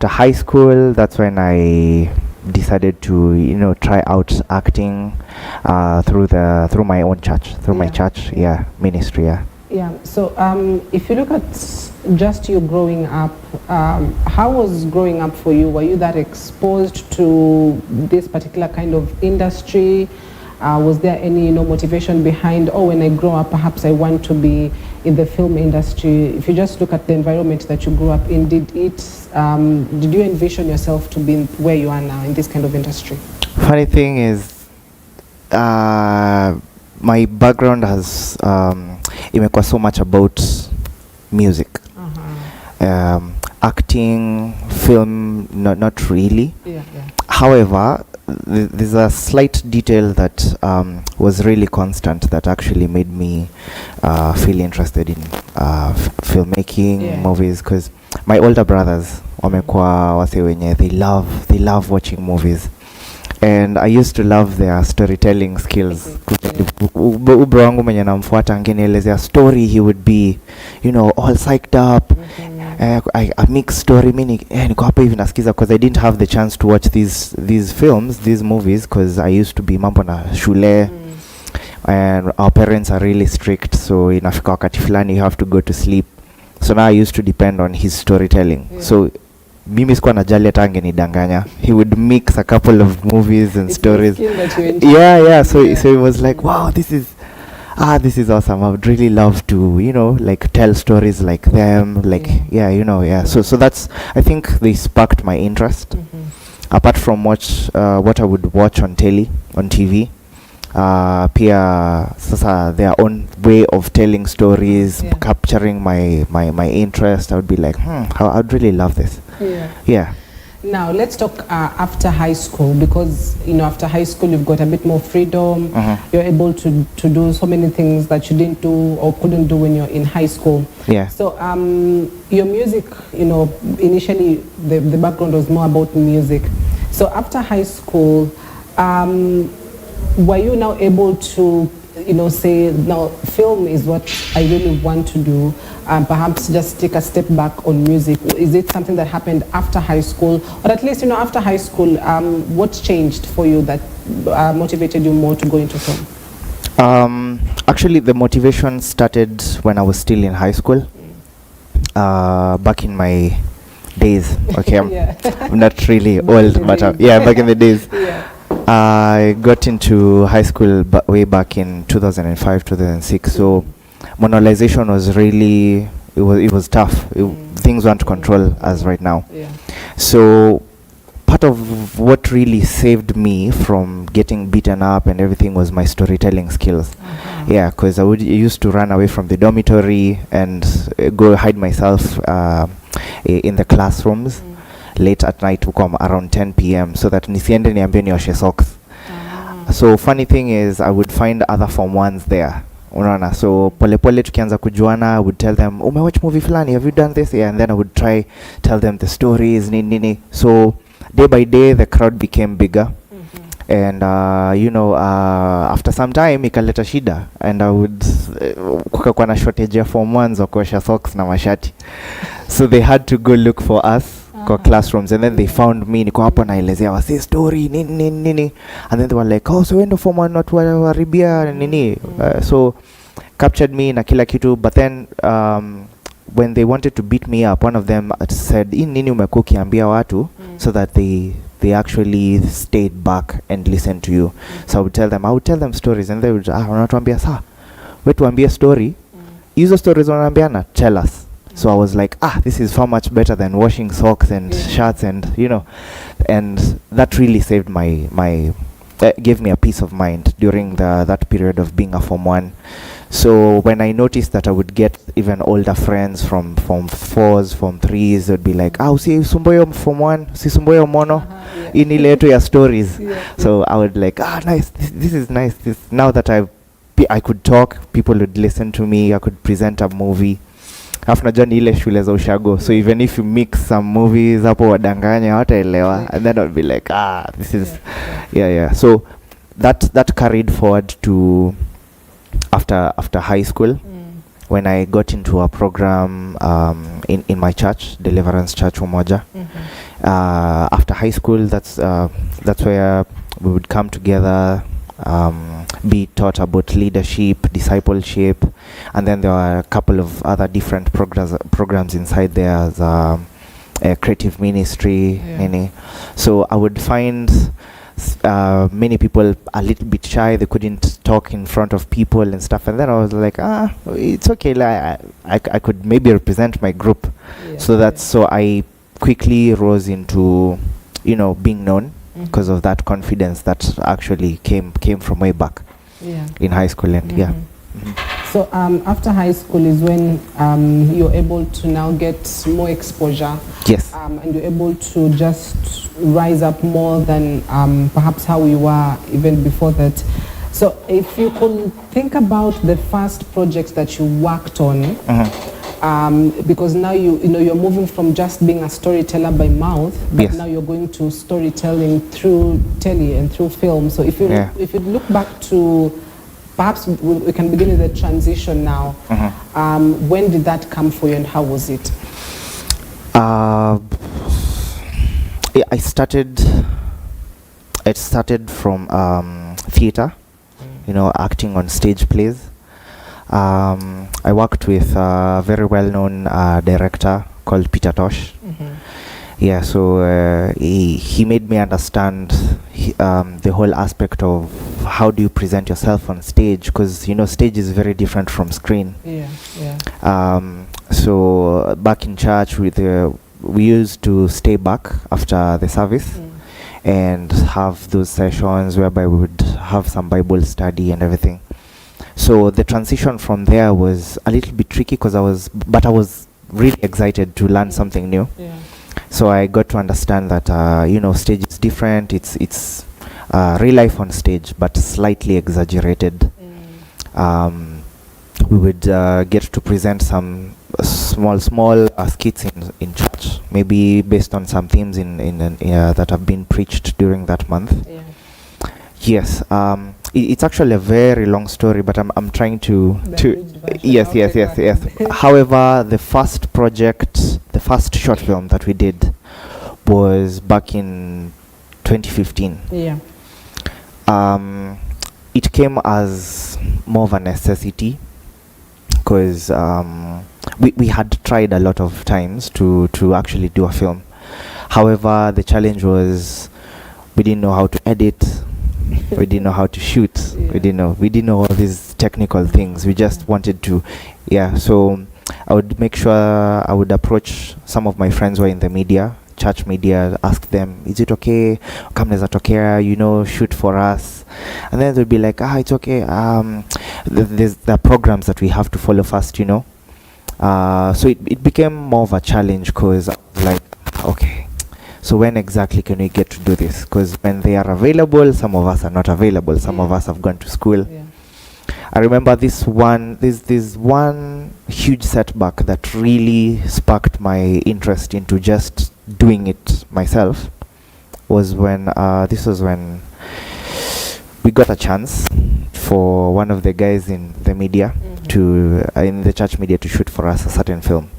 after high school, that's when I decided to try out acting through my own church, through my church ministry. Yeah. So if you look at just you growing up, how was growing up for you? Were you that exposed to this particular kind of industry? Was there any motivation behind, when I grow up, perhaps I want to be in the film industry? If you just look at the environment that you grew up in, did you envision yourself to be where you are now in this kind of industry? Funny thing is, my background has imekuwa so much about music. Acting, film, not really. However, there's a slight detail that was really constant that actually made me feel interested in filmmaking, movies, because my older brothers wamekuwa wase wenye they love watching movies, and I used to love their storytelling skills. Ubro wangu mwenye namfuata angenielezea story, he would be all psyched up. A mixed story, meaning niko hapa hivi nasikiza, because I didn't have the chance to watch these films, these movies, because I used to be mambo na shule, and our parents are really strict, so inafika wakati fulani you have to go to sleep. So now I used to depend on his storytelling. So mimi sikuwa najali hata angenidanganya. He would mix a couple of movies and stories. So it was like, wow, this is awesome. I would really love to, like tell stories like them, like So that's, I think they sparked my interest. Apart from what I would watch on TV, pia sasa their own way of telling stories, capturing my interest. I would be like, I'd really love this. Now let's talk after high school, because after high school you've got a bit more freedom. You're able to do so many things that you didn't do or couldn't do when you're in high school. So your music, initially the background was more about music. So after high school, were you now able to say, now film is what I really want to do, and perhaps just take a step back on music? Is it something that happened after high school, or at least after high school, what changed for you that motivated you more to go into film? Actually, the motivation started when I was still in high school, back in my days. Okay, I'm not really old, but back in the days. I got into high school way back in 2005, 2006. So monetization was really, it was tough. Things weren't controlled as right now. So part of what really saved me from getting beaten up and everything was my storytelling skills. Because I used to run away from the dormitory and go hide myself in the classrooms late at night, to come around 10 p.m. so that nisiende niambie nioshe socks. So funny thing is, I would find other form ones there. Unaona, so pole pole tukianza kujuana, I would tell them, umewatch movie fulani, have you done this? And then I would tell them the stories, nini. So day by day the crowd became bigger. And after some time ikaleta shida, and I would kukakuwa na shortage ya form ones wa kuosha socks na mashati. So they had to go look for us kwa classrooms, and then they found me, niko hapo naelezea wasi story nini, and then they were like, so wendo form one watu waribia nini. So captured me na kila kitu. But then when they wanted to beat me up, one of them said, nini umekuwa ukiambia watu, so that they actually stayed back and listened to you. So I would tell them stories, and they would unatuambia saa wewe tuambie story, hizo stories wanaambiana, tell us. So I was like, this is far much better than washing socks and shirts, and and that really saved gave me a peace of mind during that period of being a form one. So when I noticed that I would get even older friends from form 4s, form 3s, they'd be like, si sumboyo form 1, si sumboyo mono, inile yetu ya stories. So I would like, nice, this is nice. Now that I could talk, people would listen to me, I could present a movie. Alafu najua ni ile shule za ushago, so even if you mix some movies hapo wadanganya wataelewa, and then I'll be like, this is so that carried forward to after high school, when I got into a program in my church, Deliverance Church Umoja. After high school, that's where we would come together, be taught about leadership, discipleship, and then there were a couple of other different programs inside there, as a creative ministry, so I would find many people a little bit shy. They couldn't talk in front of people and stuff, and then I was like, it's okay, I could maybe represent my group. So I quickly rose into being known because of that confidence that actually came from way back in high school. And so after high school is when you're able to now get more exposure. Yes. And you're able to just rise up more than perhaps how you were even before that. So if you could think about the first projects that you worked on, because now you're moving from just being a storyteller by mouth, but now you're going to storytelling through telly and through film. So if you look back to, perhaps we can begin with the transition now. When did that come for you and how was it? It started from theater, acting on stage plays. I worked with a very well-known director called Peter Tosh. So he made me understand the whole aspect of how do you present yourself on stage, because stage is very different from screen. So back in church, we used to stay back after the service and have those sessions whereby we would have some Bible study and everything. So the transition from there was a little bit tricky because I was really excited to learn something new. So I got to understand that stage is different. It's real life on stage, but slightly exaggerated. We would get to present some small skits in church, maybe based on some themes that have been preached during that month. Yes. It's actually a very long story, but I'm trying to yes. However, the first project, the first short film that we did was back in 2015. It came as more of a necessity because we had tried a lot of times to actually do a film. However, the challenge was we didn't know how to edit. We didn't know how to shoot. We didn't know all these technical things. We just wanted to, so I would make sure I would approach some of my friends who are in the media, church media, ask them, is it okay? Come Nezatokea, shoot for us. And then they'd be like, it's okay. There are programs that we have to follow first, So it became more of a challenge because I was like, okay, so when exactly can we get to do this? Because when they are available, some of us are not available. Some of us have gone to school. I remember this one huge setback that really sparked my interest into just doing it myself. Was when we got a chance for one of the guys in the media in the church media to shoot for us a certain film.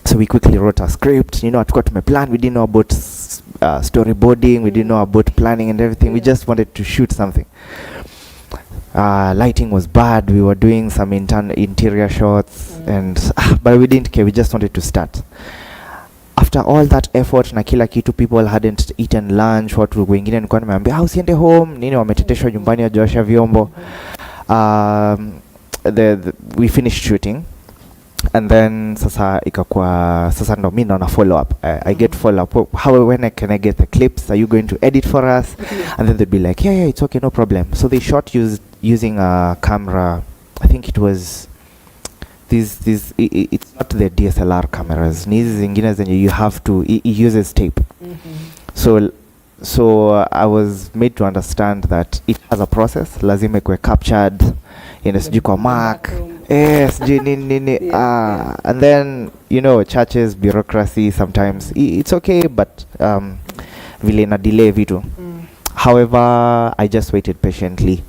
So we quickly wrote a script, hatukuwa tumeplan. We didn't know about storyboarding, we didn't know about planning and everything. We just wanted to shoot something. Lighting was bad. We were doing some interior shots, but we didn't care. We just wanted to start. After all that effort na kila kitu, people hadn't eaten lunch. Watu wengine nilikuwa nimeambia usiende home, nini wameteteshwa nyumbani wajoosha vyombo. We finished shooting. And then sasa ndo mimi naona follow up. I get follow up. When can I get the clips? Are you going to edit for us? And then they'd be like, yeah, it's okay, no problem. So they shot using a camera. I think it was it's not the DSLR cameras. Hizi zingine zenye you have to, it uses tape. So I was made to understand that it has a process. Lazima ikuwe captured sijui kwa mark. And then churches, bureaucracy, sometimes it's okay, but vile na delay vitu. However, I just waited patiently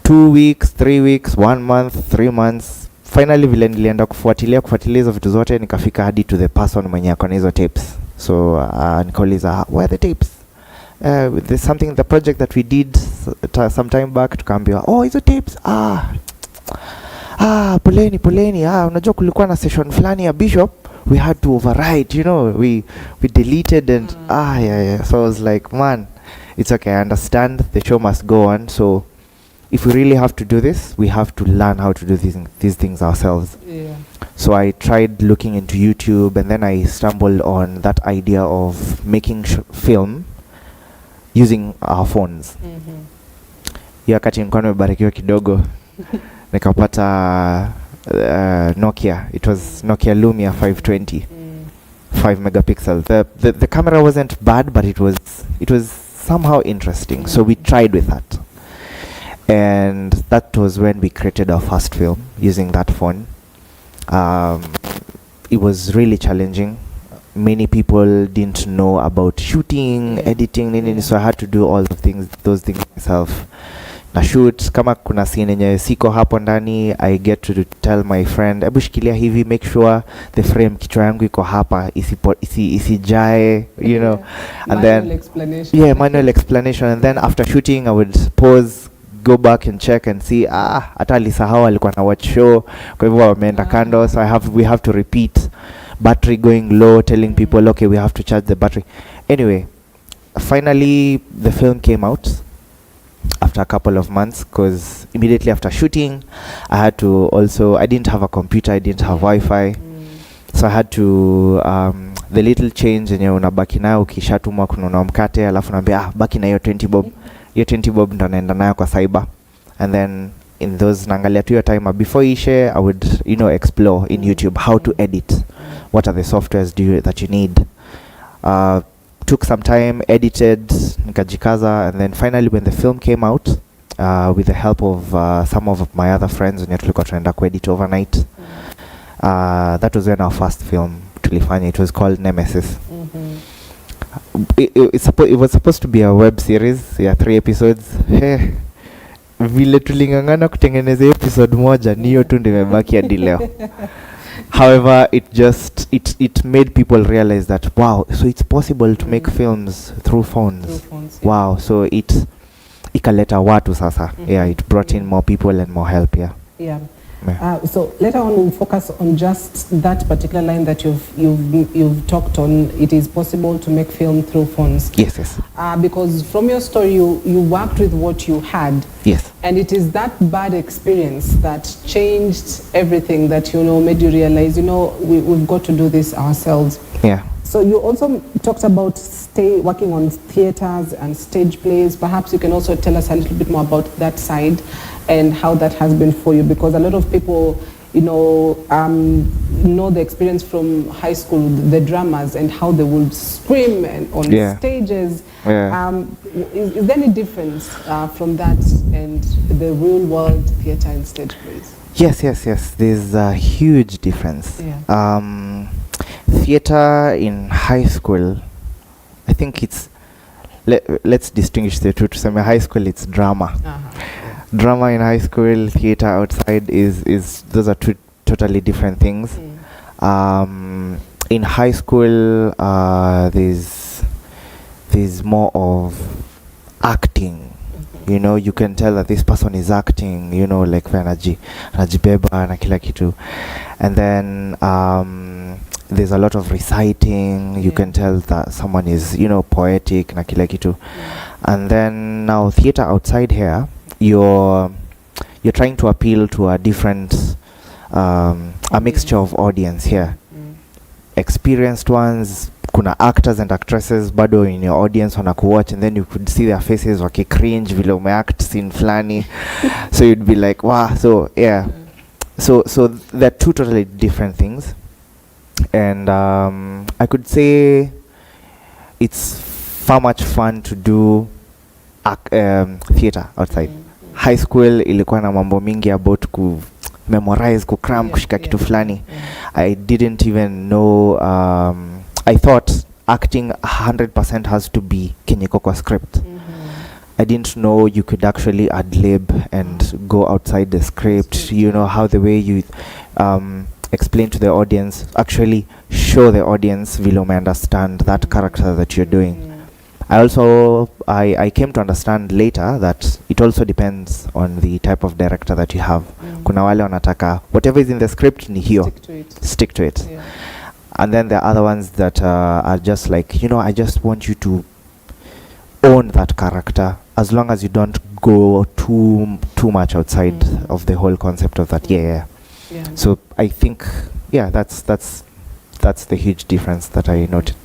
2 weeks, 3 weeks, 1 month, 3 months. Finally vile nilienda kufuatilia hizo vitu zote, nikafika hadi to the person mwenye ako na hizo tapes. So nikauliza where are the tapes, there's something, the project that we did some time back, tukaambiwa oh hizo tapes poleni unajua kulikuwa na session fulani ya Bishop, we had to overwrite, you know, we deleted and yeah. So I was like, man, it's okay, I understand, the show must go on. So if we really have to do this, we have to learn how to do these things ourselves. Yeah. So I tried looking into YouTube, and then I stumbled on that idea of making film using our phones. Hiyo wakati nilikuwa nimebarikiwa kidogo nikapata Nokia. It was Nokia Lumia 520. 5 megapixel. The camera wasn't bad, but it was somehow interesting. So we tried with that. And that was when we created our first film using that phone. It was really challenging. Many people didn't know about shooting, editing, so I had to do all those things myself. Na shoot, kama kuna scene yenye siko hapo ndani, I get to tell my friend, hebu shikilia hivi, make sure the frame kichwa yangu iko hapa, isijae, you know. And manual explanation. Yeah, manual explanation. And then after shooting, I would pause, go back and check and see, hata alisahau alikuwa na watch show, kwa hivyo wameenda kando, so we have to repeat, battery going low, telling people, okay, we have to charge the battery. Anyway, finally the film came out after a couple of months, because immediately after shooting I didn't have a computer, I didn't have Wi-Fi. So I had to the little change yenye unabaki nayo ukishatumwa kununua mkate, alafu naambia baki na hiyo 20 bob. Hiyo 20 bob ndo naenda nayo kwa cyber, and then in those naangalia tu hiyo time before ishe, I would, you know, explore in YouTube how to edit, what are the softwares that you need. Took some time, edited, nikajikaza, and then finally when the film came out, with the help of some of my other friends, wenye tulikuwa tunaenda kuedit overnight, that was when our first film tulifanya. It was called Nemesis. It was supposed to be a web series, 3 episodes. Vile tulingangana kutengeneza episode moja, niyo tu ndio imebaki hadi leo. However, it made people realize that, wow, so it's possible to make films through phones. Wow, so ikaleta watu sasa. Yeah, it brought in more people and more help. Yeah. So later on we'll focus on just that particular line that you've talked on. It is possible to make film through phones. Yes. Because from your story you worked with what you had. Yes. And it is that bad experience that changed everything, that, you know, made you realize, you know, we've got to do this ourselves. Yeah. So you also talked about working on theaters and stage plays. Perhaps you can also tell us a little bit more about that side and how that has been for you, because a lot of people, you know the experience from high school, the dramas and how they would scream and on stages. Is there any difference from that and the real world theater and stage plays? Yes. There's a huge difference. Theater in high school, I think it's, let's distinguish the two. To say high school, it's drama. Drama in high school, theater outside is those are two totally different things. In high school, there's more of acting. You know, you can tell that this person is acting, you know, like anajibeba na kila kitu. And then there's a lot of reciting. You can tell that someone is, you know, poetic na kila kitu. And then now theater outside here, you're trying to appeal to a different a mixture of audience here. Experienced ones, kuna actors and actresses bado in your audience wanakuwatch, and then you could see their faces cringe vile umeact scene flani. So you'd be like, wow. So yeah, so they're two totally different things. And I could say it's far much fun to do theater outside. High school ilikuwa na mambo mingi about ku memorize, ku cram, kushika kitu flani. I didn't even know, I thought acting 100% has to be kenyeko kwa script. I didn't know you could actually ad-lib and go outside the script. You know how the way you explain to the audience, actually show the audience vile understand that character that you're doing. I came to understand later that it also depends on the type of director that you have. Kuna wale wanataka whatever is in the script ni hiyo, stick to it. Yeah. And then there are other ones that are just like, I just want you to own that character, as long as you don't go too much outside of the whole concept of that. Yeah. So I think that's the huge difference that I noted.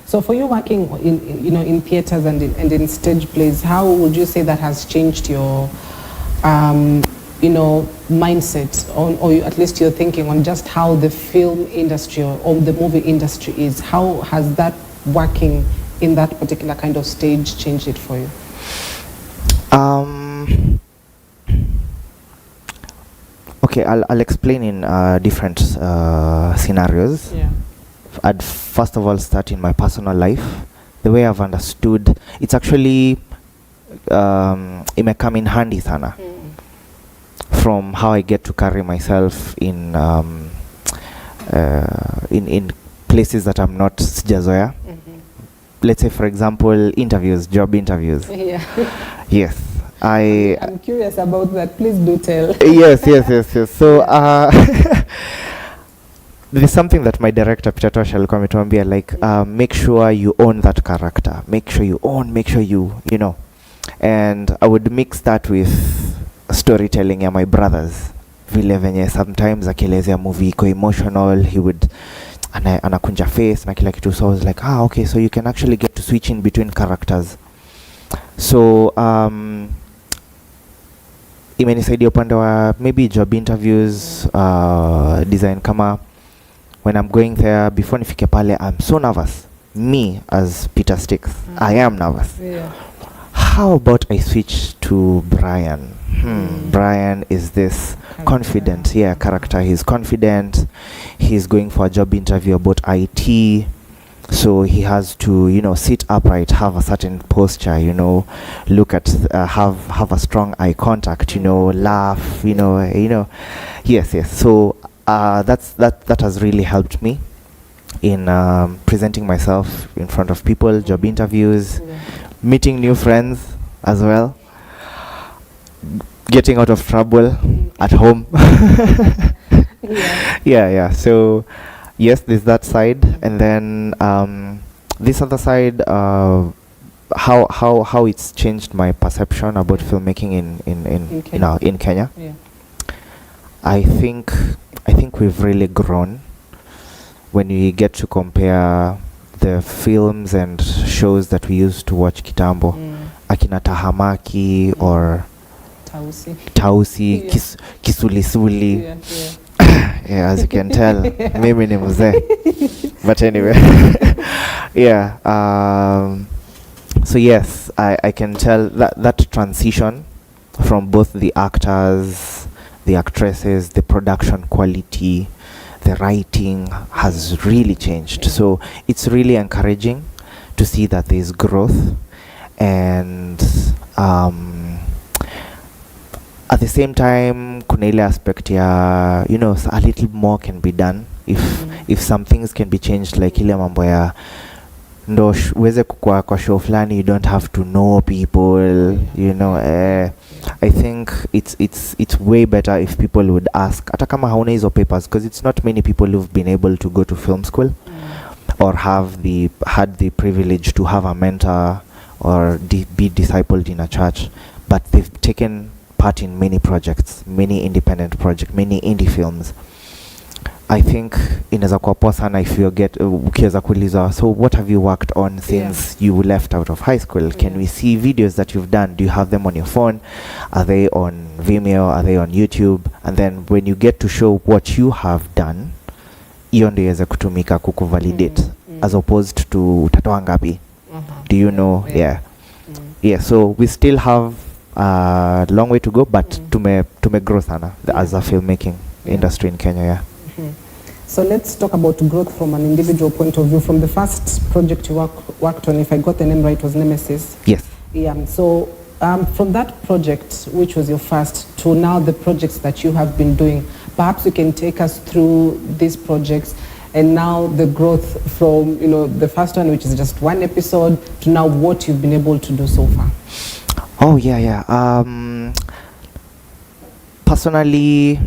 So for you working in theaters and in stage plays, how would you say that has changed your mindset or at least your thinking on just how the film industry or the movie industry is? How has that working in that particular kind of stage changed it for you? Okay, I'll explain in different scenarios. I'd first of all start in my personal life. The way I've understood, it's actually it may come in handy sana from how I get to carry myself in places that I'm not sijazoea. Let's say, for example, job interviews. Yes. I'm curious about that. Please do tell. Yes. So there is something that my director Peter Tosh alikuwa ametuambia, like make sure you own that character. Make sure you and I would mix that with storytelling ya my brothers. Vile venye sometimes akielezea movie iko emotional, he would anakunja face na kila kitu. So I was like, okay, so you can actually get to switch in between characters. So imenisaidia upande wa maybe job interviews, design. Kama when I'm going there, before nifike pale, I'm so nervous. Me as Peter Sticks, I am nervous. How about I switch to Brian? Brian is this confident character. He's confident. He's going for a job interview about IT. So he has to, sit upright, have a certain posture, look at, have a strong eye contact, laugh, Yes. So that has really helped me in presenting myself in front of people, job interviews, meeting new friends as well, getting out of trouble at home. So yes, there's that side, and then this other side, how it's changed my perception about filmmaking in Kenya. I think we've really grown when we get to compare the films and shows that we used to watch kitambo, akina Tahamaki or Tausi, Kisulisuli. As you can tell, mimi ni mzee. But anyway, so yes, I can tell that transition from both the actors, the actresses, the production quality, the writing has really changed. So it's really encouraging to see that there's growth, and at the same time kuna ile aspect ya a little more can be done if some things can be changed, like ile mambo ya ndo uweze kukua kwa show flani, you don't have to know people, I think it's way better if people would ask hata kama hauna hizo papers, because it's not many people who've been able to go to film school or had the privilege to have a mentor or be discipled in a church, but they've taken part in many projects, many independent projects, many indie films. I think inaweza kuwa poa sana if you ukiweza kuuliza, so what have you worked on since you left out of high school? Can we see videos that you've done? Do you have them on your phone? Are they on Vimeo? Are they on YouTube? And then when you get to show what you have done, hiyo ndio iweze kutumika kukuvalidate, as opposed to utatoa ngapi? Do you know? So we still have a long way to go, but tume grow sana as a filmmaking industry in Kenya. So let's talk about growth from an individual point of view. From the first project you worked on, if I got the name right, was Nemesis. Yes. So from that project, which was your first, to now the projects that you have been doing, perhaps you can take us through these projects and now the growth from, you know, the first one, which is just one episode, to now what you've been able to do so far. Oh yeah. Personally,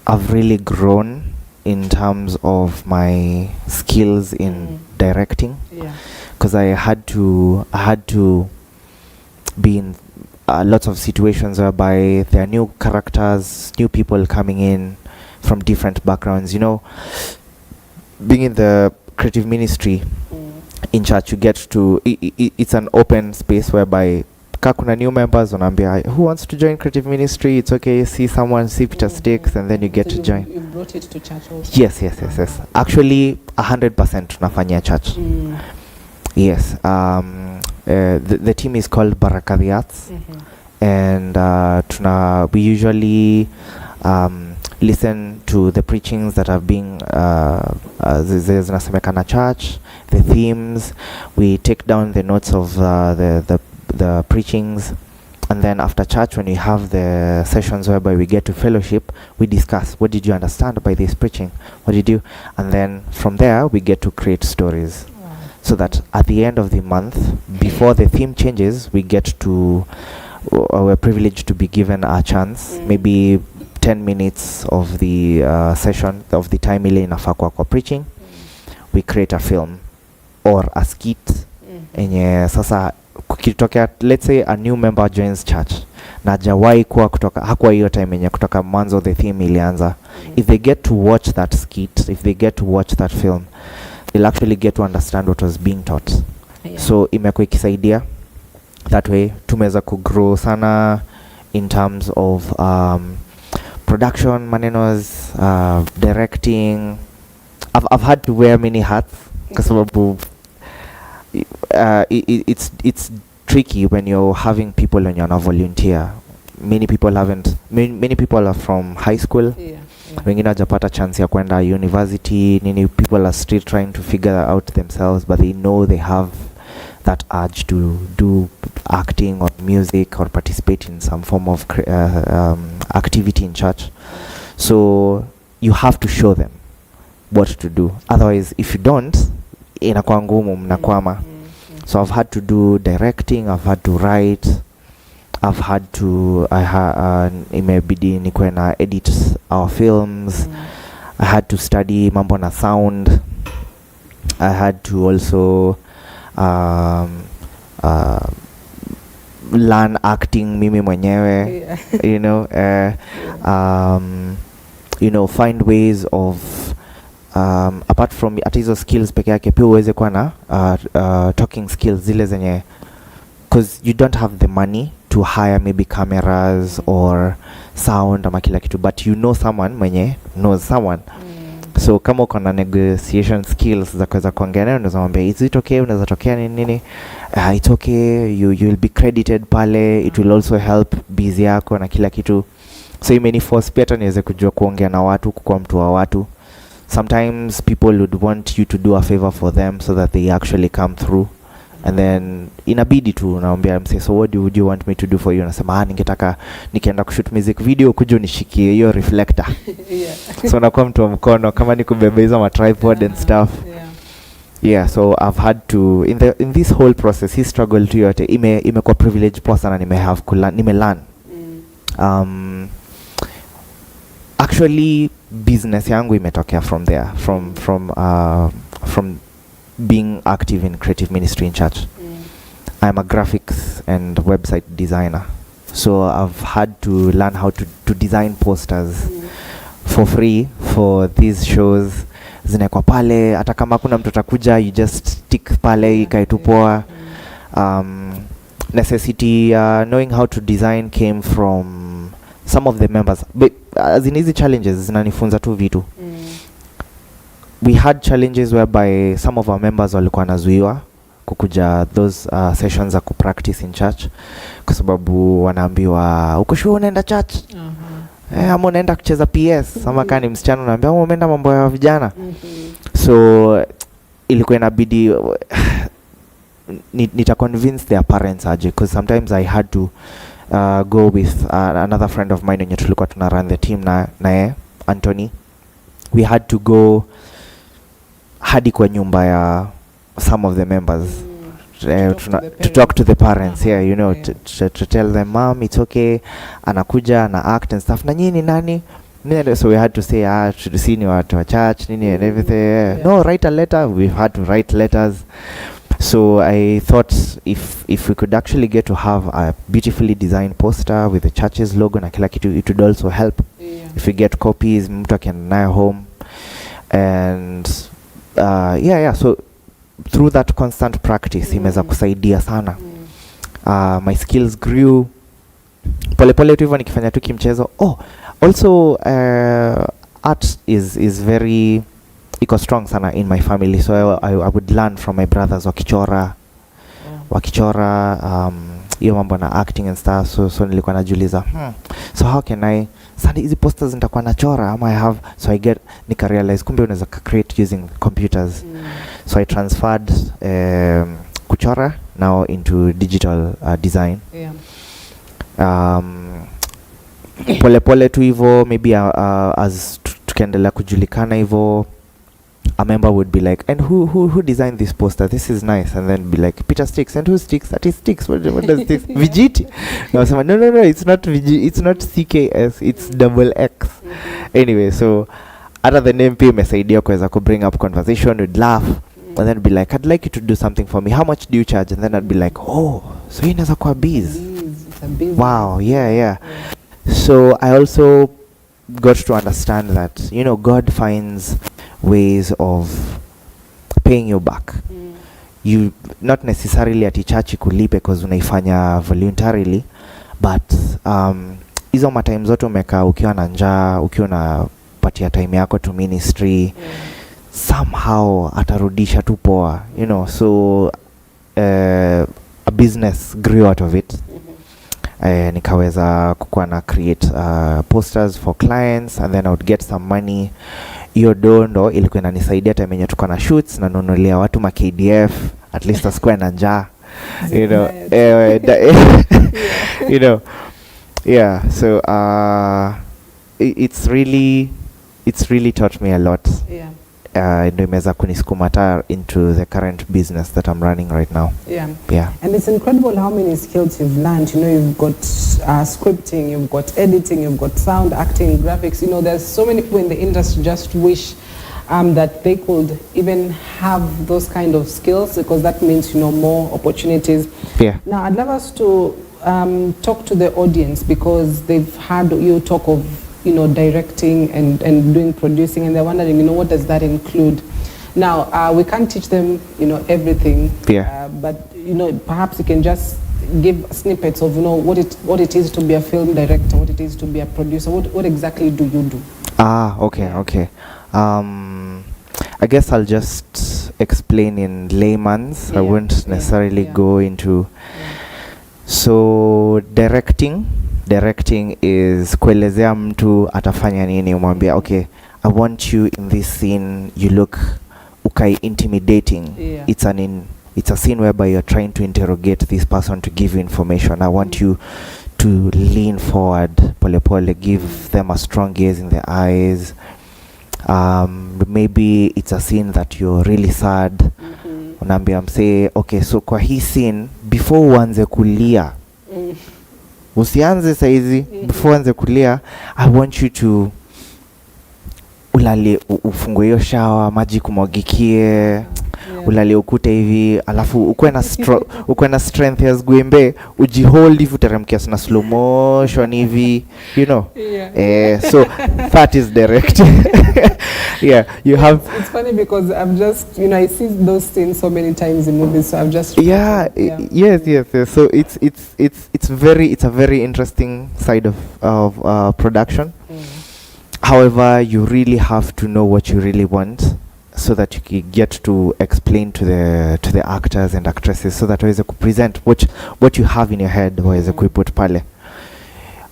I've really grown in terms of my skills in directing. Yeah. Because I had to be in lots of situations whereby there are new characters, new people coming in from different backgrounds. You know, being in the creative ministry in church, you get to it's an open space whereby kuna new members wanaambia who wants to join creative ministry, it's okay, see someone, see Peter Sticks, and then you get So to join. You brought it to church also? Yes. Actually 100% tunafanyia church. Yes. The team is called Baraka the Arts. And we usually listen to the preachings that have been zinasemekana church, the themes. We take down the notes of the preachings, and then after church, when we have the sessions whereby we get to fellowship, we discuss, what did you understand by this preaching, what did you, and then from there we get to create stories. So that at the end of the month, before the theme changes, we get to we're privileged to be given a chance, maybe 10 minutes of the session of the time ile inafaa kwa preaching. We create a film or a skit enye sasa kukitokea, let's say a new member joins church na hajawahi kuwa kutoka hakuwa hiyo time yenye kutoka mwanzo the theme ilianza. If they get to watch that skit, if they get to watch that film, they'll actually get to understand what was being taught. So imekuwa ikisaidia that way. Tumeweza kugrow sana in terms of production, manenos, directing. I've had to wear many hats kwa sababu it's tricky when you're having people and you're not volunteer. Many people are from high school. Wengine hajapata chance ya kwenda university. Many people are still trying to figure out themselves, but they know they have that urge to do acting or music or participate in some form of activity in church. So you have to show them what to do. Otherwise, if you don't, inakuwa ngumu, mnakwama. So I've had to do directing, I've had to write, imebidi nikuwe na edit our films. I had to study mambo na sound. I had to also learn acting mimi mwenyewe. Find ways of apart from at hizo skills peke yake pia uweze kuwa na talking skills zile zenye, because you don't have the money to hire maybe cameras or sound ama kila kitu, but you know someone mwenye knows someone. So kama uko na negotiation skills za kuweza kuongea naye, unaweza mwambia is it okay, unaweza tokea nini, it's okay, you will be credited pale, it will also help busy yako na kila kitu. So imeniforce pia niweze kujua kuongea na watu, kukuwa mtu wa watu. Sometimes people would want you to do a favor for them so that they actually come through, and then inabidi tu naambia mse, so what would you want me to do for you? Nasema ningetaka nikienda kushoot music video kuja nishikie hiyo reflector. So nakuwa mtu wa mkono kama nikubeba hizo ma tripod and stuff. So I've had to in this whole process, hii struggle tu yote imekuwa privilege poa sana, nimelearn. Actually business yangu imetokea from there, from being active in creative ministry in church. I'm a graphics and website designer, so I've had to learn how to design posters for free for these shows. Zinekwa pale, hata kama kuna mtu atakuja, you just stick pale ikae tu poa. Necessity knowing how to design came from some of the members, but as in easy challenges zinanifunza tu vitu. We had challenges whereby some of our members walikuwa nazuiwa kukuja those sessions za kupractice in church kwa sababu wanaambiwa uko sure unaenda church, ama unaenda kucheza PS, ama kani msichana unaambia umeenda mambo ya vijana. So ilikuwa inabidi nita convince their parents aje, because sometimes I had to go with another friend of mine wenye tulikuwa tuna run the team naye Anthony. We had to go hadi kwa nyumba ya some of the members to talk to the parents. Yeah, you know, to tell them, mom, it's okay, anakuja na act and stuff, na nyinyi nani. So we had to say see ni watu wa church nini and everything. No, write a letter. We had to write letters. So I thought if we could actually get to have a beautifully designed poster with the church's logo na kila kitu, it would also help. If we get copies, mtu akienda nayo home. And so through that constant practice imeweza kusaidia sana. My skills grew pole tu hivyo nikifanya tu kimchezo. Also art is very iko strong sana in my family, so I would learn from my brothers wakichora hiyo mambo na acting and stuff. So nilikuwa najiuliza so how can I sasa hizi posters nitakuwa nachora ama I have, so I get nika realize kumbe unaweza create using computers. So I transferred kuchora now into digital design. Pole tu hivyo, maybe as tukiendelea kujulikana hivyo, a member would be like, and who designed this poster? This is nice. And then be like, Peter Sticks. And who Sticks? That is Sticks. What does Sticks? Vijiti. No, it's not Vijiti. It's not CKS. It's double X. Anyway, so other the name pia imesaidia kuweza ku bring up conversation, would laugh, and then be like, I'd like you to do something for me. How much do you charge? And then I'd be like, oh, so hii inaweza kuwa biz. Wow, yeah. So I also got to understand that, you know, God finds ways of paying you back. You not necessarily at church kulipe because unaifanya voluntarily, but hizo matime zote umekaa ukiwa na njaa, ukiwa unapatia time yako to ministry, somehow atarudisha tu poa, you know. So a business grew out of it. Nikaweza kukuwa na create posters for clients, and then I would get some money. Hiyo dondo ilikuwa inanisaidia time yenye tuko na shoots na nunulia watu ma KDF, at least asikuwe na njaa, you know. You know, yeah. So it's really taught me a lot. Ndio imeweza kunisukuma hata into the current business that I'm running right now. And it's incredible how many skills you've learned. You know, you've got scripting, you've got editing, you've got sound, acting, graphics. You know, there's so many people in the industry just wish that they could even have those kind of skills, because that means, you know, more opportunities. Now I'd love us to talk to the audience, because they've heard you talk of, you know, directing and doing producing, and they're wondering, you know, what does that include? Now, we can't teach them, you know, everything, but, you know, perhaps you can just give snippets of, you know, what it is to be a film director, what it is to be a producer. What exactly do you do? Okay. I guess I'll just explain in layman's. I won't necessarily go into. So directing is kuelezea mtu atafanya nini, umwambia okay, I want you in this scene, you look intimidating. It's a scene whereby you're trying to interrogate this person to give you information. I want you to lean forward, pole, give them a strong gaze in the eyes. Maybe it's a scene that you're really sad. Unaambia msee, okay, so kwa hii scene, before uanze kulia, usianze saizi, before uanze kulia, I want you to ulale, ufungue hiyo shower, maji kumwagikie, ulale ukute hivi, alafu ukuwe na strength ya Gwembe, ujihold hivi uteremkia na slow motion hivi, you know. So that is directing. You have. It's funny because I'm just, you know, I see those scenes so many times in movies, so I'm just. Yes. So it's a very interesting side of production. However, you really have to know what you really want, so that you can get to explain to the actors and actresses, so that waweze present what you have in your head, waweze kuiput pale.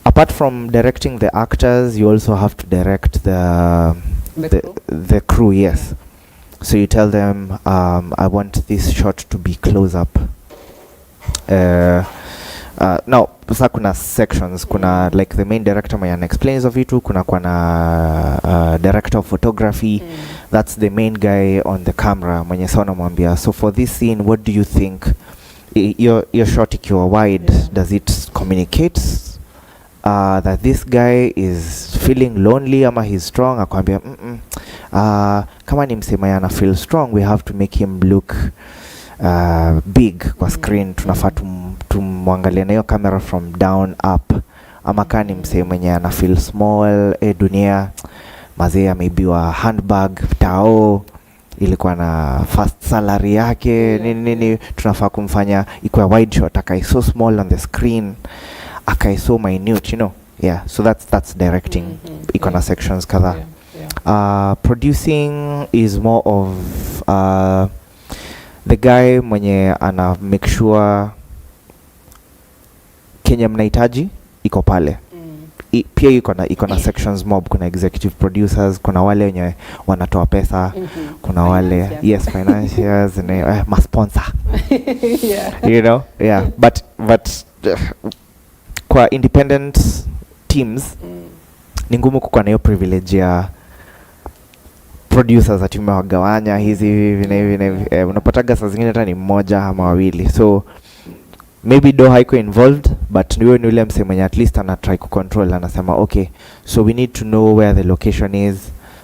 Apart from directing the actors, you also have to direct the crew. Yes. So you tell them, I want this shot to be close up. Now sasa kuna sections, kuna like the main director mwenye explains hizo vitu, kuna director of photography, that's the main guy on the camera mwenye sasa unamwambia, so for this scene what do you think, your shot ikiwa wide, does it communicate that this guy is feeling lonely ama he's strong? Akwambia kama ni msema ana feel strong, we have to make him look big kwa screen, tunafaa tumwangalia na hiyo camera from down up. Ama kama ni msema mwenye ana feel small, dunia mazee ameibiwa handbag tao, ilikuwa na first salary yake, nini tunafaa kumfanya ikuwa wide shot, akai so small on the screen, akai so minute, you know. Yeah, so that's directing. Iko na sections kadhaa. Producing is more of the guy mwenye ana make sure Kenya mnahitaji iko pale. Pia iko na sections mob, kuna executive producers, kuna wale wenye wanatoa pesa, kuna wale financiers and ma sponsor. You know, but kwa independent teams ni ngumu kukuwa na hiyo privilege ya producers ati umewagawanya hivi unapataga saa zingine hata ni mmoja ama wawili, so maybe do haiko involved, but ni ule msee mwenye at least ana try kucontrol, anasema okay, so we need to know where the location is,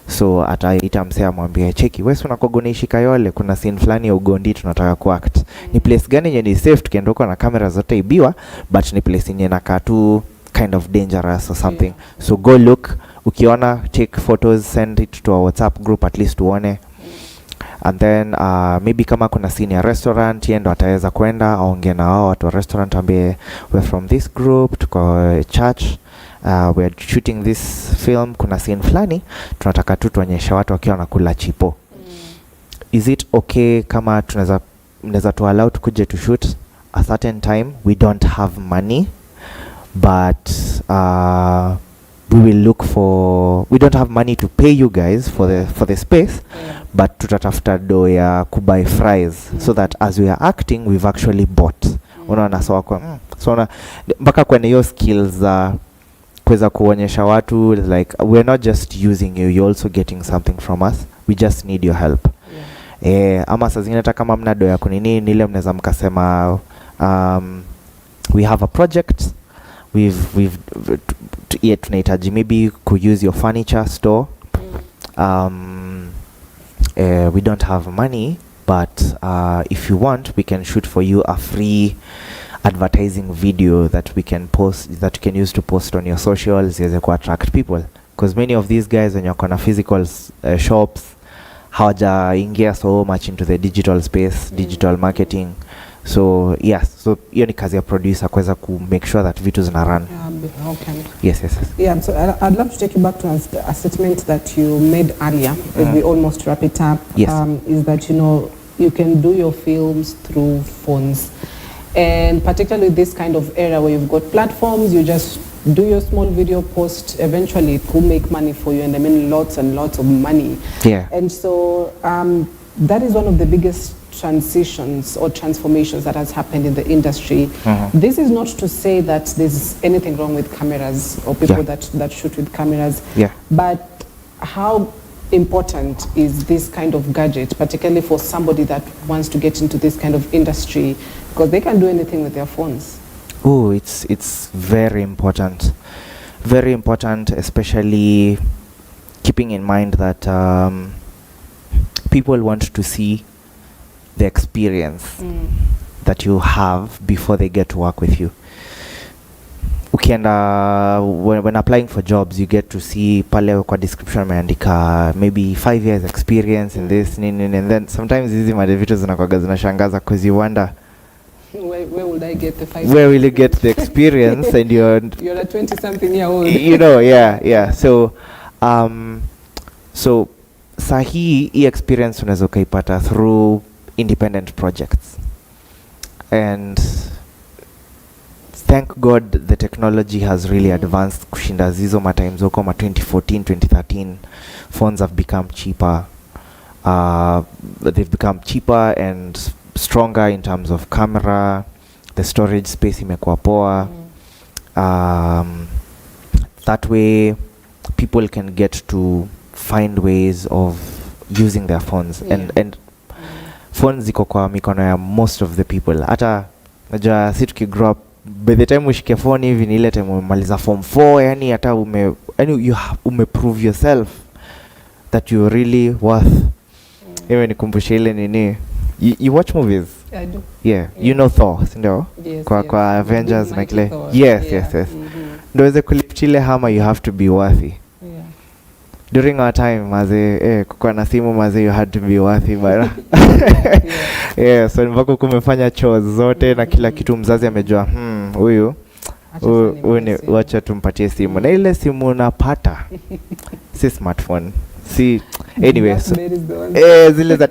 so ataita msee amwambie cheki, wewe unakoga unaishi Kayole, kuna scene fulani ya Ugondi tunataka kuact, ni place gani yenye ni safe, tukienda huko na kamera zote ibiwa, but ni place yenye inakaa tu kind of dangerous or something, so go look, ukiona take photos, send it to our WhatsApp group at least tuone. And then maybe kama kuna scene ya restaurant, yeye ndo ataweza kwenda aongee na wao watu wa restaurant, ambie we're from this group, tuko church, we're shooting this film, kuna scene fulani tunataka tu tuonyesha watu wakiwa wanakula chipo. Is it okay kama tunaweza tu allow tukuje to shoot a certain time? We don't have money, but we don't have money to pay you guys for the space, but tutatafuta do ya kubuy fries, so that as we are acting we've actually bought. Unaona, so mpaka kwenye hiyo skills za kuweza kuonyesha watu like we're not just using you, you're also getting something from us, we just need your help. Ama saa zingine hata kama mna do ya kunini nile mnaweza mkasema we have a project, tunahitaji maybe use your furniture store, we don't have money, but if you want we can shoot for you a free advertising video that we can use to post on your socials, iweze ku attract people, because many of these guys when you're on physical shops hawajaingia so much into the digital space, digital marketing. So so hiyo ni kazi ya producer kuweza ku make sure that vitu zina run. Okay. Yes. Yeah, so I'd love to take you back to a statement that you made earlier, as we almost wrap it up. Yes. Is that, you know, you can do your films through phones, and particularly this kind of era where you've got platforms, you just do your small video post, eventually it will make money for you, and I mean lots and lots of money. Yeah. And so that is one of the biggest transitions or transformations that has happened in the industry. This is not to say that there's anything wrong with cameras or people that shoot with cameras, but how important is this kind of gadget, particularly for somebody that wants to get into this kind of industry, because they can do anything with their phones? Oh, it's very important, especially keeping in mind that people want to see the experience that you have before they get to work with you. Ukienda when applying for jobs, you get to see pale kwa description ameandika maybe 5 years experience in this and then sometimes hizi vitu zinakuwa zinashangaza, because you wonder where would I get the 5 where will you get the experience and you're a 20 something year old, you know. So sahi experience unaweza kuipata through independent projects, and thank God the technology has really advanced kushinda zizo matimes huko 2014 2013. Phones have become cheaper, they've become cheaper and stronger in terms of camera, the storage space imekuwa poa. That way people can get to find ways of using their phones. And phones ziko kwa mikono ya most of the people. Hata najua si tukigrow up, by the time ushike phone hivi ni ile time umemaliza form 4, yani hata you umeprove yourself that you're really worth. Even nikumbushe ile nini, you watch movies? I do. Yeah. You know Thor, ndio? Yes, Kwa Avengers na kile. Yes, yeah. yes. Ndio weze kuliftile hama, you have to be worthy. During our time maze kukuwa na simu maze, you had to be worthy bana. Yeah, so mpaka kumefanya chores zote na kila kitu, mzazi amejua huyu wacha tumpatie simu, na ile simu unapata si smartphone, si anyway, so zile za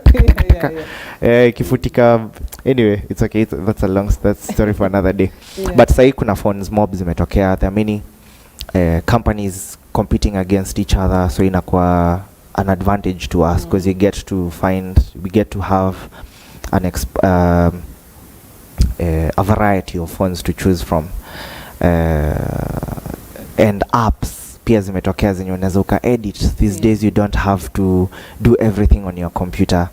kifutika. Anyway, it's okay, that's a long story for another day. But sahi kuna phones mob zimetokea, there are many companies competing against each other, so inakuwa an advantage to us because we get to have a variety of phones to choose from, and apps pia zimetokea zenye unaweza uka-edit. These days you don't have to do everything on your computer.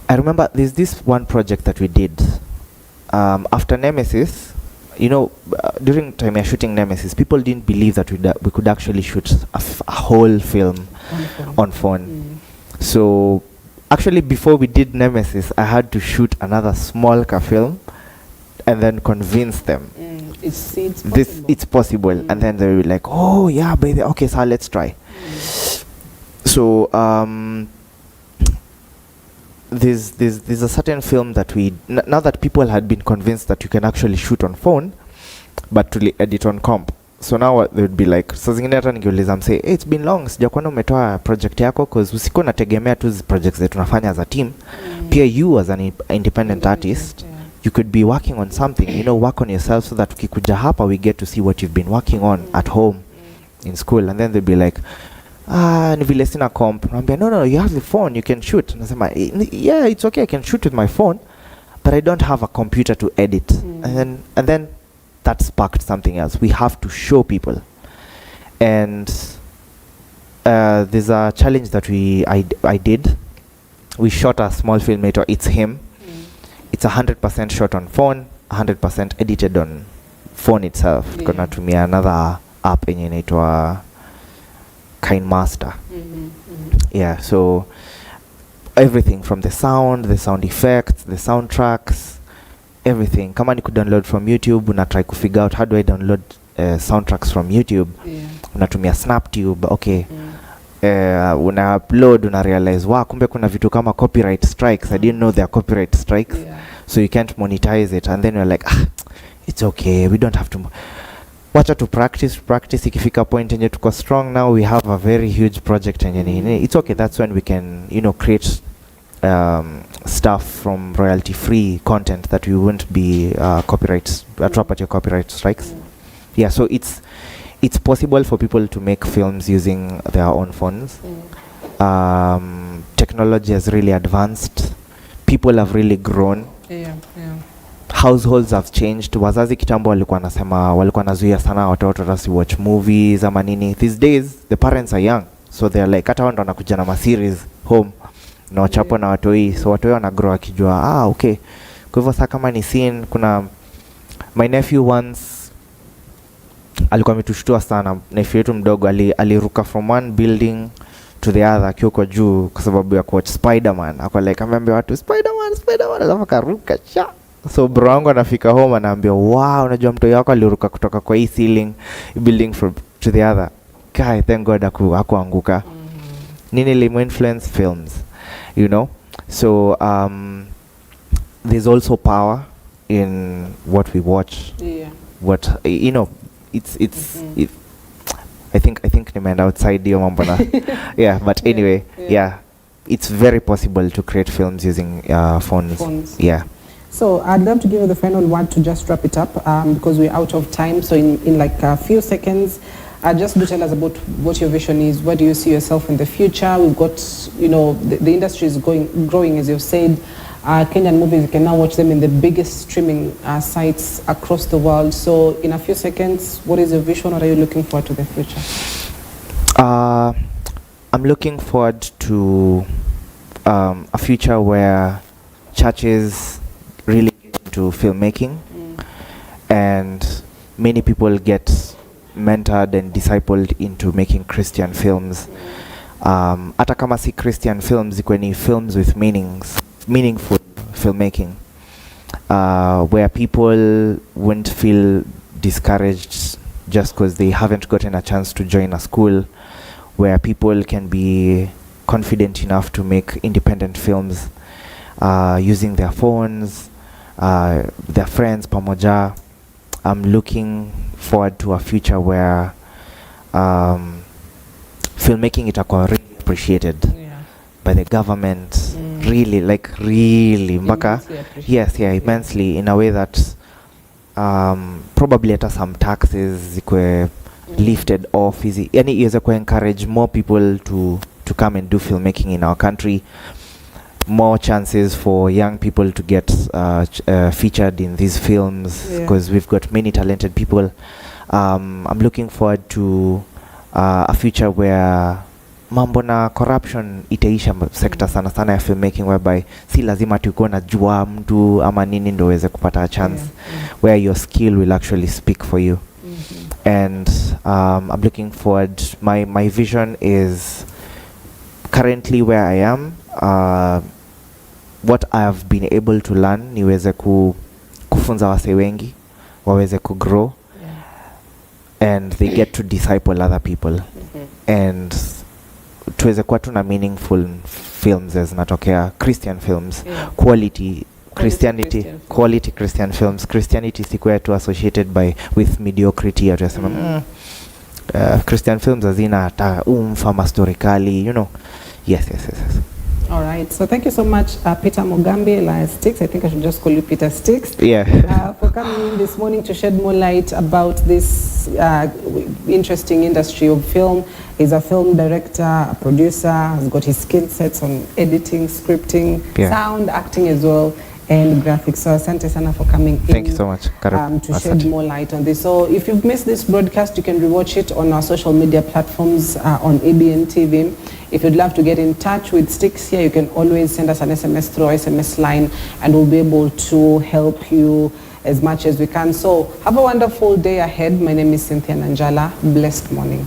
I remember there's this one project that we did after Nemesis. You know, during time we are shooting Nemesis, people didn't believe that we could actually shoot a whole film on phone. So actually before we did Nemesis, I had to shoot another small film and then convince them it's possible. And then they were like, oh yeah, baby, okay, so let's try. So there's a certain film that now that people had been convinced that you can actually shoot on phone but to edit on comp. So now they would be like, so zingine hata ningiuliza msee, hey, it's been long sijakuwa umetoa project yako, cause usiko nategemea tu projects zetu tunafanya as a team. Pia you as an independent artist, you could be working on something, you know, work on yourself, so that ukikuja hapa we get to see what you've been working on at home, in school. And then they'd be like, ni vile sina comp. Naambia, no, you have the phone, you can shoot. Nasema, yeah, it's okay, I can shoot with my phone, but I don't have a computer to edit. And then that sparked something else. We have to show people. And there's a challenge that I did. We shot a small film, It's Him. It's 100% shot on phone, 100% edited on phone itself. Kuna tumia another app yenye inaitwa KineMaster. Yeah, so everything from the sound effects, the soundtracks, everything. Kama ni download from YouTube, una try to figure out how do I download soundtracks from YouTube. Unatumia SnapTube, okay. Una upload, una realize kumbe kuna vitu kama copyright strikes. I didn't know there are copyright strikes. So you can't monetize it. And then you're like, it's okay, we don't have to wacha to practice. Ikifika point yenye tuko strong now, we have a very huge project yenye it's okay. That's when we can, you know, create stuff from royalty free content that we won't be copyright property copyright strikes. Yeah, so it's possible for people to make films using their own phones. Technology has really advanced. People have really grown. Households have changed. Wazazi kitambo walikuwa nazuia sana watoto wasi watch movies ama nini. These days the parents are young, so they're like, hata wao ndo wanakuja na series home na wachapo na watoi, so watoi wana grow akijua okay. Kwa hivyo sasa kama ni scene, kuna my nephew once alikuwa ametushtua sana. Nephew yetu mdogo aliruka from one building to the other akiwa juu kwa sababu ya watch Spider-Man. Akwa like ameambia watu Spider-Man alafu karuka cha. So bro wangu anafika home anaambia, wow, unajua mtoto wako aliruka kutoka kwa hii ceiling building to the other. Guy, thank God hakuanguka. Nini limu influence films, you know? So there's also power in what we watch. What, you know, it's I think nimeenda outside hiyo mambo na yeah, but anyway, yeah, it's very possible to create films using phones. Yeah. So I'd love to give you the final word to just wrap it up, because we're out of time. So in like a few seconds, just do tell us about what your vision is. Where do you see yourself in the future? We've got, you know, the industry is growing, as you've said. Kenyan movies, you can now watch them in the biggest streaming sites across the world. So in a few seconds, what is your vision? What are you looking forward to the future? I'm looking forward to a future where churches really get into filmmaking, and many people get mentored and discipled into making Christian films. Hata kama si Christian films, ikuwe ni films with meaningful filmmaking, where people won't feel discouraged just because they haven't gotten a chance to join a school, where people can be confident enough to make independent films using their phones, their friends, pamoja. I'm looking forward to a future where filmmaking itakuwa really appreciated by the government, really mpaka immensely, in a way that probably hata some taxes zikwe lifted off, yani iweze ku encourage more people to come and do filmmaking in our country, more chances for young people to get featured in these films, because we've got many talented people. I'm looking forward to a future where mambo na corruption itaisha sector sana sana ya filmmaking, whereby si lazima tuko na jua mtu ama nini ndo uweze kupata a chance, where your skill will actually speak for you. And I'm looking forward, my vision is currently where I am, what I have been able to learn niweze kufunza wase wengi waweze grow, and they get to disciple other people, and tuweze kuwa tuna meaningful films as natokea Christian films, quality Christianity, quality Christian films. Christianity sikuwa tu associated with mediocrity, atusema Christian films hazina hata umfama historically, you know. Yes. All right. So thank you so much, Peter Mugambi, Elias Sticks. I think I should just call you Peter Sticks. For coming in this morning to shed more light about this interesting industry of film. He's a film director, a producer, has got his skill sets on editing, scripting, sound, acting as well, and graphics. So asante sana for coming in. Thank you so much, to shed more light on this. So if you've missed this broadcast, you can rewatch it on our social media platforms on EBN TV. If you'd love to get in touch with Sticks here, you can always send us an SMS through our SMS line, and we'll be able to help you as much as we can. So have a wonderful day ahead. My name is Cynthia Nanjala. Blessed morning.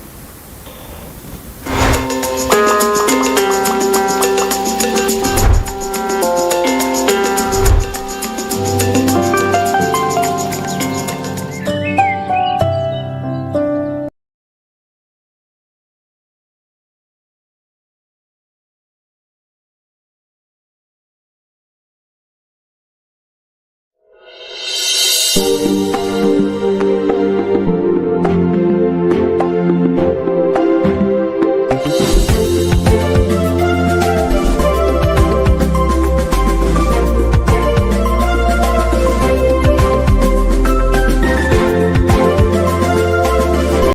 Thank you.